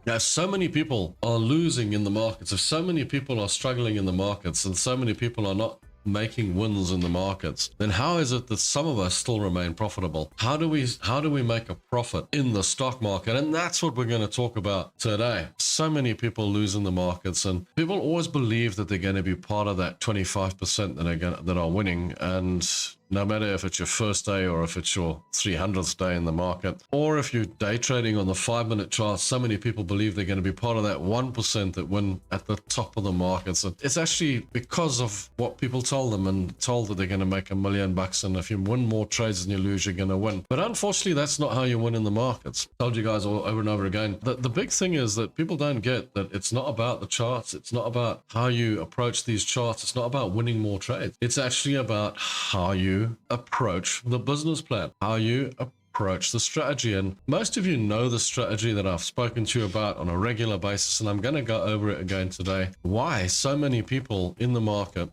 Now, if so many people are losing in the markets, if so many people are struggling in the markets, and so many people are not making wins in the markets, then how is it that some of us still remain profitable? How do we make a profit in the stock market? And that's what we're going to talk about today. So many people lose in the markets, and people always believe that they're going to be part of that 25% that are winning. And no matter if it's your first day or if it's your 300th day in the market, or if you're day trading on the 5-minute chart, so many people believe they're going to be part of that 1% that win at the top of the markets. And it's actually because of what people told them, and told that they're going to make $1 million, and if you win more trades than you lose, you're going to win. But unfortunately, that's not how you win in the markets. I told you guys all over and over again that the big thing is that people don't get that it's not about the charts. It's not about how you approach these charts. It's not about winning more trades. It's actually about how you approach the business plan, how you approach the strategy. And most of you know the strategy that I've spoken to you about on a regular basis, and I'm going to go over it again today. Why so many people in the market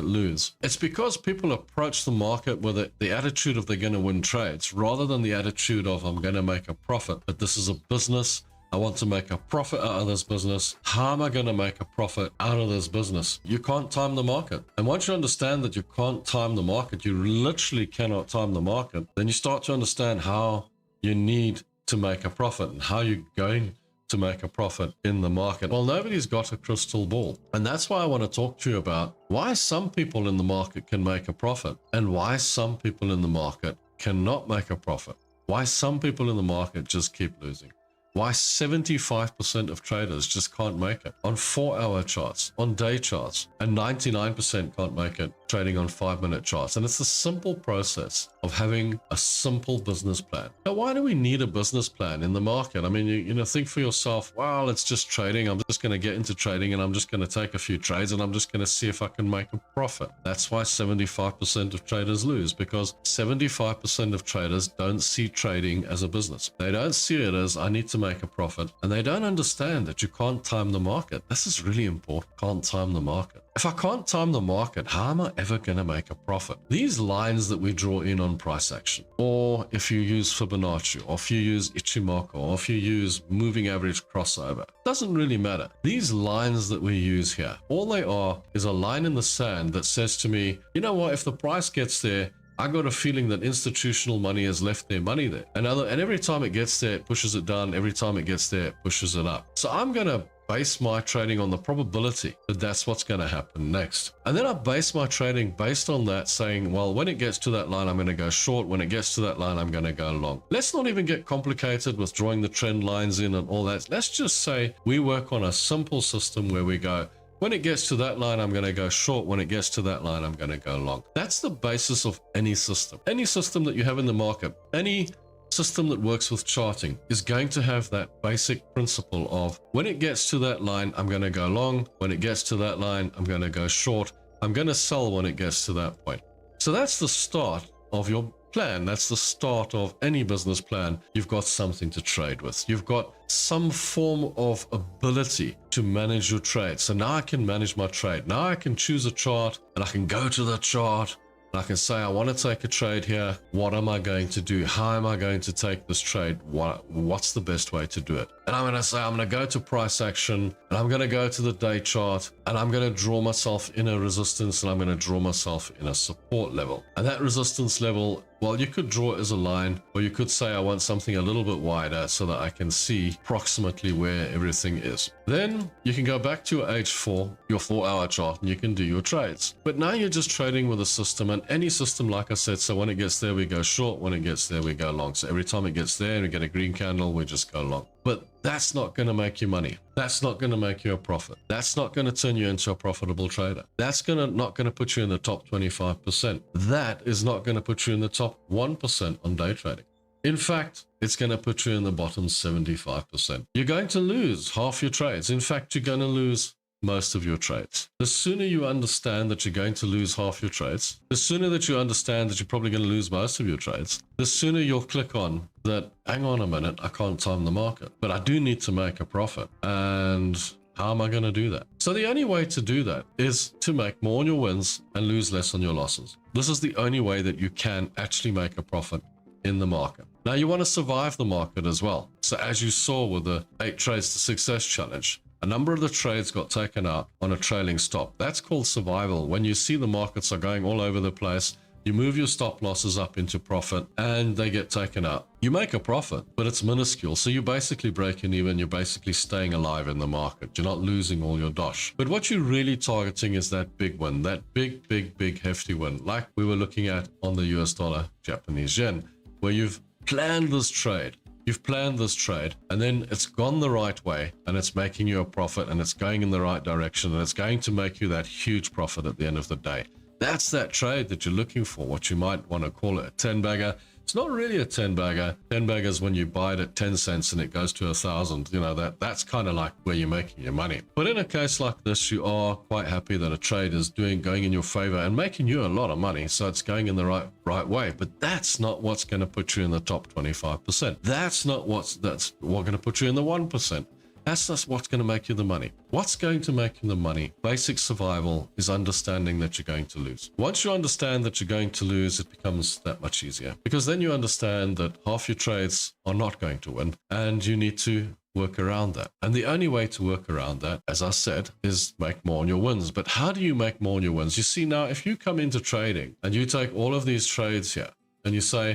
lose. It's because people approach the market with the attitude of they're going to win trades, rather than the attitude of I'm going to make a profit. But this is a business. I want to make a profit out of this business. How am I going to make a profit out of this business? You can't time the market. And once you understand that you can't time the market, you literally cannot time the market, then you start to understand how you need to make a profit and how you're going to make a profit in the market. Well, nobody's got a crystal ball. And that's why I want to talk to you about why some people in the market can make a profit and why some people in the market cannot make a profit. Why some people in the market just keep losing. Why 75% of traders just can't make it on 4-hour charts, on day charts, and 99% can't make it trading on 5-minute charts. And it's the simple process of having a simple business plan. Now, why do we need a business plan in the market? I mean, you know, think for yourself, well, it's just trading. I'm just going to get into trading and I'm just going to take a few trades and I'm just going to see if I can make a profit. That's why 75% of traders lose, because 75% of traders don't see trading as a business. They don't see it as I need to make a profit, and they don't understand that you can't time the market. This is really important. Can't time the market. If I can't time the market, how am I ever going to make a profit? These lines that we draw in on price action, or if you use Fibonacci, or if you use Ichimoku, or if you use moving average crossover, doesn't really matter. These lines that we use here, all they are is a line in the sand that says to me, you know what, if the price gets there, I got a feeling that institutional money has left their money there. And every time it gets there, it pushes it down. Every time it gets there, it pushes it up. So I'm going to base my trading on the probability that that's what's going to happen next. And then I base my trading based on that, saying, well, when it gets to that line, I'm going to go short. When it gets to that line, I'm going to go long. Let's not even get complicated with drawing the trend lines in and all that. Let's just say we work on a simple system where we go, when it gets to that line, I'm going to go short. When it gets to that line, I'm going to go long. That's the basis of any system. Any system that you have in the market, any system that works with charting is going to have that basic principle of when it gets to that line, I'm going to go long. When it gets to that line, I'm going to go short. I'm going to sell when it gets to that point. So that's the start of your plan. That's the start of any business plan. You've got something to trade with. You've got some form of ability to manage your trade. So now I can manage my trade. Now I can choose a chart and I can go to the chart and I can say, I want to take a trade here. What am I going to do? How am I going to take this trade? What's the best way to do it? And I'm going to say, I'm going to go to price action and I'm going to go to the day chart and I'm going to draw myself in a resistance and I'm going to draw myself in a support level. And that resistance level, well, you could draw it as a line, or you could say I want something a little bit wider so that I can see approximately where everything is. Then you can go back to your H4, your 4-hour chart, and you can do your trades. But now you're just trading with a system, and any system, like I said, so when it gets there, we go short. When it gets there, we go long. So every time it gets there and we get a green candle, we just go long. But that's not going to make you money. That's not going to make you a profit. That's not going to turn you into a profitable trader. That's not going to put you in the top 25%. That is not going to put you in the top 1% on day trading. In fact, it's going to put you in the bottom 75%. You're going to lose half your trades. In fact, you're going to lose most of your trades. The sooner you understand that you're going to lose half your trades, the sooner that you understand that you're probably going to lose most of your trades, the sooner you'll click on that, hang on a minute, I can't time the market, but I do need to make a profit. And how am I going to do that? So the only way to do that is to make more on your wins and lose less on your losses. This is the only way that you can actually make a profit in the market. Now you want to survive the market as well. So as you saw with the 8 trades to success challenge, a number of the trades got taken out on a trailing stop. That's called survival. When you see the markets are going all over the place, you move your stop losses up into profit and they get taken out. You make a profit, but it's minuscule. So you're basically breaking even. You're basically staying alive in the market. You're not losing all your dosh. But what you're really targeting is that big win, that big hefty win, like we were looking at on the US dollar, Japanese yen, where you've planned this trade. You've planned this trade and then it's gone the right way and it's making you a profit and it's going in the right direction and it's going to make you that huge profit at the end of the day. That's that trade that you're looking for, what you might want to call it a 10-bagger. It's not really a 10-bagger. 10-bagger is when you buy it at 10 cents and it goes to 1,000. You know, that's kind of like where you're making your money. But in a case like this, you are quite happy that a trade is going in your favor and making you a lot of money. So it's going in the right way. But that's not what's going to put you in the top 25%. That's what's going to put you in the 1%. That's just what's going to make you the money. What's going to make you the money? Basic survival is understanding that you're going to lose. Once you understand that you're going to lose, it becomes that much easier because then you understand that half your trades are not going to win and you need to work around that. And the only way to work around that, as I said, is make more on your wins. But how do you make more on your wins? You see, now, if you come into trading and you take all of these trades here and you say,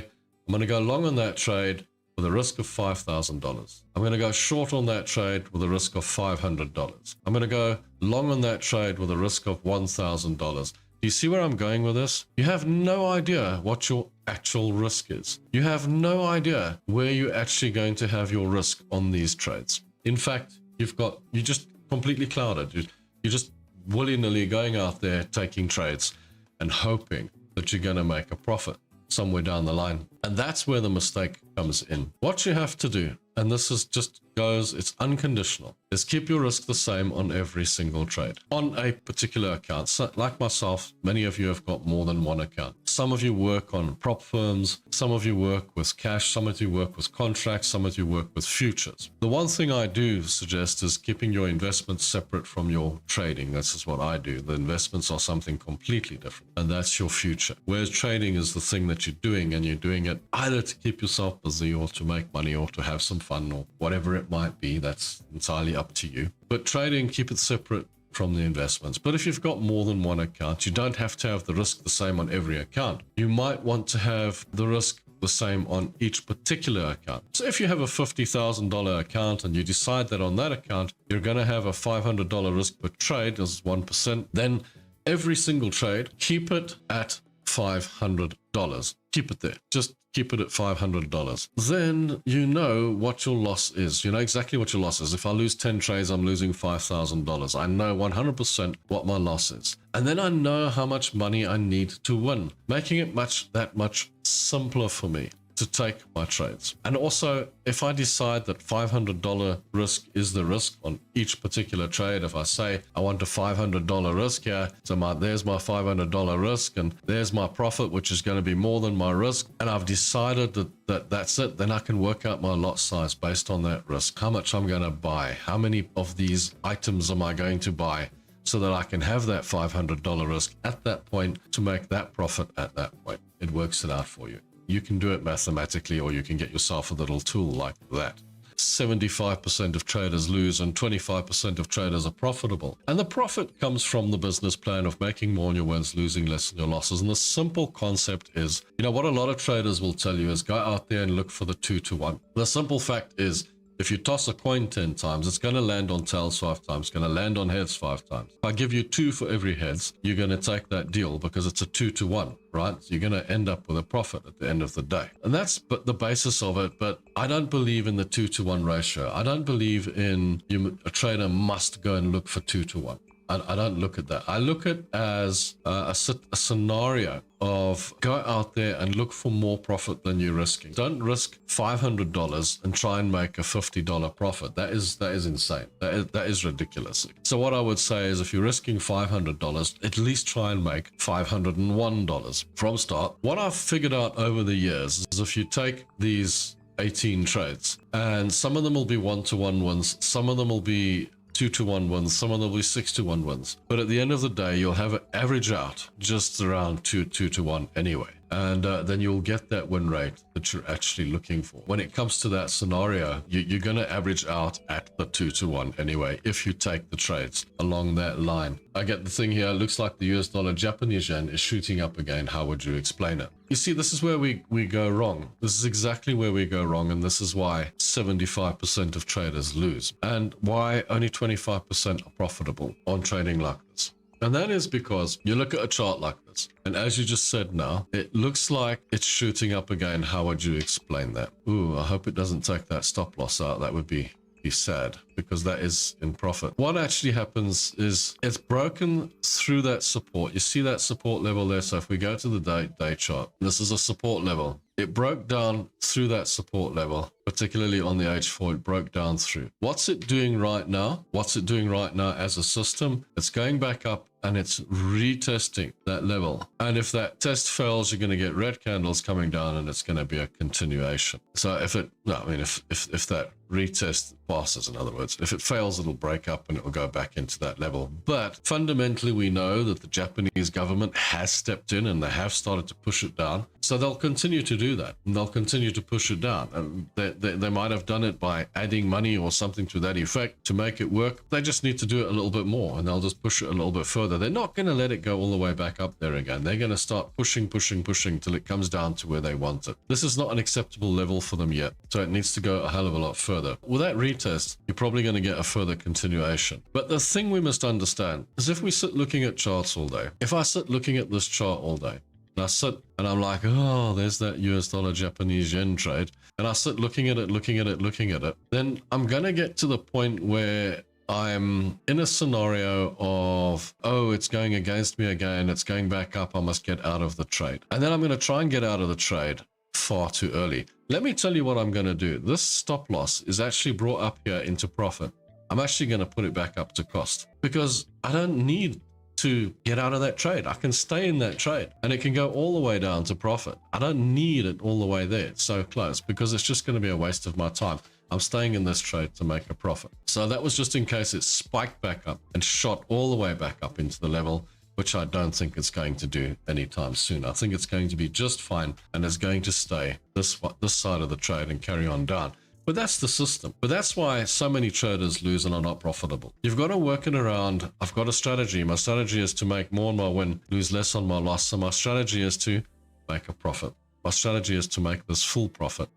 I'm going to go long on that trade with a risk of $5,000. I'm going to go short on that trade with a risk of $500. I'm going to go long on that trade with a risk of $1,000. Do you see where I'm going with this? You have no idea what your actual risk is. You have no idea where you're actually going to have your risk on these trades. In fact, you're just completely clouded. You're just willy-nilly going out there taking trades and hoping that you're going to make a profit somewhere down the line. And that's where the mistake comes in. What you have to do, and this is it's unconditional, is keep your risk the same on every single trade on a particular account. So, like myself, many of you have got more than one account. Some of you work on prop firms, some of you work with cash, some of you work with contracts, some of you work with futures. The one thing I do suggest is keeping your investments separate from your trading. This is what I do. The investments are something completely different, and that's your future. Whereas trading is the thing that you're doing, and you're doing it either to keep yourself busy or to make money or to have some fun or whatever it might be. That's entirely up to you. But trading, keep it separate from the investments. But if you've got more than one account, you don't have to have the risk the same on every account. You might want to have the risk the same on each particular account. So if you have a $50,000 account and you decide that on that account, you're going to have a $500 risk per trade as 1%, then every single trade, keep it at $500. Keep it there. Just keep it at $500. Then you know what your loss is. You know exactly what your loss is. If I lose 10 trades, I'm losing $5,000. I know 100% what my loss is. And then I know how much money I need to win, making it that much simpler for me to take my trades. And also, if I decide that $500 risk is the risk on each particular trade, if I say I want a $500 risk here, so there's my $500 risk and there's my profit, which is going to be more than my risk, and I've decided that's it, then I can work out my lot size based on that risk, how much I'm going to buy, how many of these items am I going to buy, so that I can have that $500 risk at that point to make that profit at that point. It works it out for you. You can do it mathematically, or you can get yourself a little tool like that. 75% of traders lose and 25% of traders are profitable. And the profit comes from the business plan of making more on your wins, losing less on your losses. And the simple concept is, what a lot of traders will tell you is go out there and look for the 2-to-1. The simple fact is, if you toss a coin 10 times, it's going to land on tails 5 times, it's going to land on heads 5 times. If I give you 2 for every heads, you're going to take that deal because it's a 2-to-1, right? So you're going to end up with a profit at the end of the day. And that's the basis of it. But I don't believe in the 2-to-1 ratio. I don't believe in a trader must go and look for 2-to-1. I don't look at that. I look at it as a scenario of go out there and look for more profit than you're risking. Don't risk $500 and try and make a $50 profit. That is insane. That is ridiculous. So what I would say is if you're risking $500, at least try and make $501 from start. What I've figured out over the years is if you take these 18 trades, and some of them will be 1-to-1 wins, some of them will be 2-to-1 wins, some of them will be 6-to-1 wins. But at the end of the day, you'll have it average out just around 2-to-1 anyway. And then you'll get that win rate that you're actually looking for. When it comes to that scenario, you're going to average out at the 2-to-1 anyway, if you take the trades along that line. I get the thing here, it looks like the US dollar Japanese yen is shooting up again. How would you explain it? You see, this is where we go wrong. This is exactly where we go wrong. And this is why 75% of traders lose and why only 25% are profitable on trading like this. And that is because you look at a chart like this, and as you just said now, it looks like it's shooting up again. How would you explain that? Ooh, I hope it doesn't take that stop loss out. That would be sad, because that is in profit. What actually happens is it's broken through that support. You see that support level there. So if we go to the day chart, this is a support level. It broke down through that support level, particularly on the H4, it broke down through. What's it doing right now? What's it doing right now as a system? It's going back up and it's retesting that level. And if that test fails, you're going to get red candles coming down and it's going to be a continuation. So if that retest passes, in other words, if it fails, it'll break up and it will go back into that level. But fundamentally, we know that the Japanese government has stepped in and they have started to push it down. So they'll continue to do that and they'll continue to push it down. And they might have done it by adding money or something to that effect to make it work. They just need to do it a little bit more and they'll just push it a little bit further. They're not going to let it go all the way back up there again. They're going to start pushing till it comes down to where they want it. This is not an acceptable level for them yet. So it needs to go a hell of a lot further. With that retest, you're probably going to get a further continuation. But the thing we must understand is if we sit looking at charts all day, if I sit looking at this chart all day, and I sit and I'm like, oh, there's that US dollar Japanese yen trade. And I sit looking at it, then I'm going to get to the point where I'm in a scenario of, oh, it's going against me again. It's going back up. I must get out of the trade. And then I'm going to try and get out of the trade far too early. Let me tell you what I'm going to do. This stop loss is actually brought up here into profit. I'm actually going to put it back up to cost because I don't need to get out of that trade. I can stay in that trade and it can go all the way down to profit. I don't need it all the way there. It's so close because it's just going to be a waste of my time. I'm staying in this trade to make a profit. So that was just in case it spiked back up and shot all the way back up into the level, which I don't think it's going to do anytime soon. I think it's going to be just fine and it's going to stay this side of the trade and carry on down. But that's the system. But that's why so many traders lose and are not profitable. You've got to work it around. I've got a strategy. My strategy is to make more on my win, lose less on my loss. So my strategy is to make a profit. My strategy is to make this full profit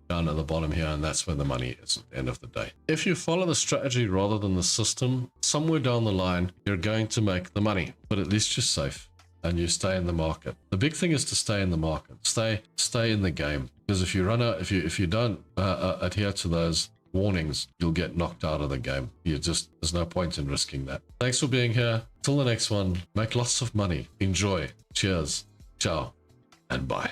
down at the bottom here, and that's where the money is at the end of the day. If you follow the strategy rather than the system, somewhere down the line, you're going to make the money, but at least you're safe and you stay in the market. The big thing is to stay in the market, stay in the game. Because if you run out, if you don't adhere to those warnings, you'll get knocked out of the game. There's no point in risking that. Thanks for being here. Till the next one, make lots of money. Enjoy. Cheers. Ciao. And bye.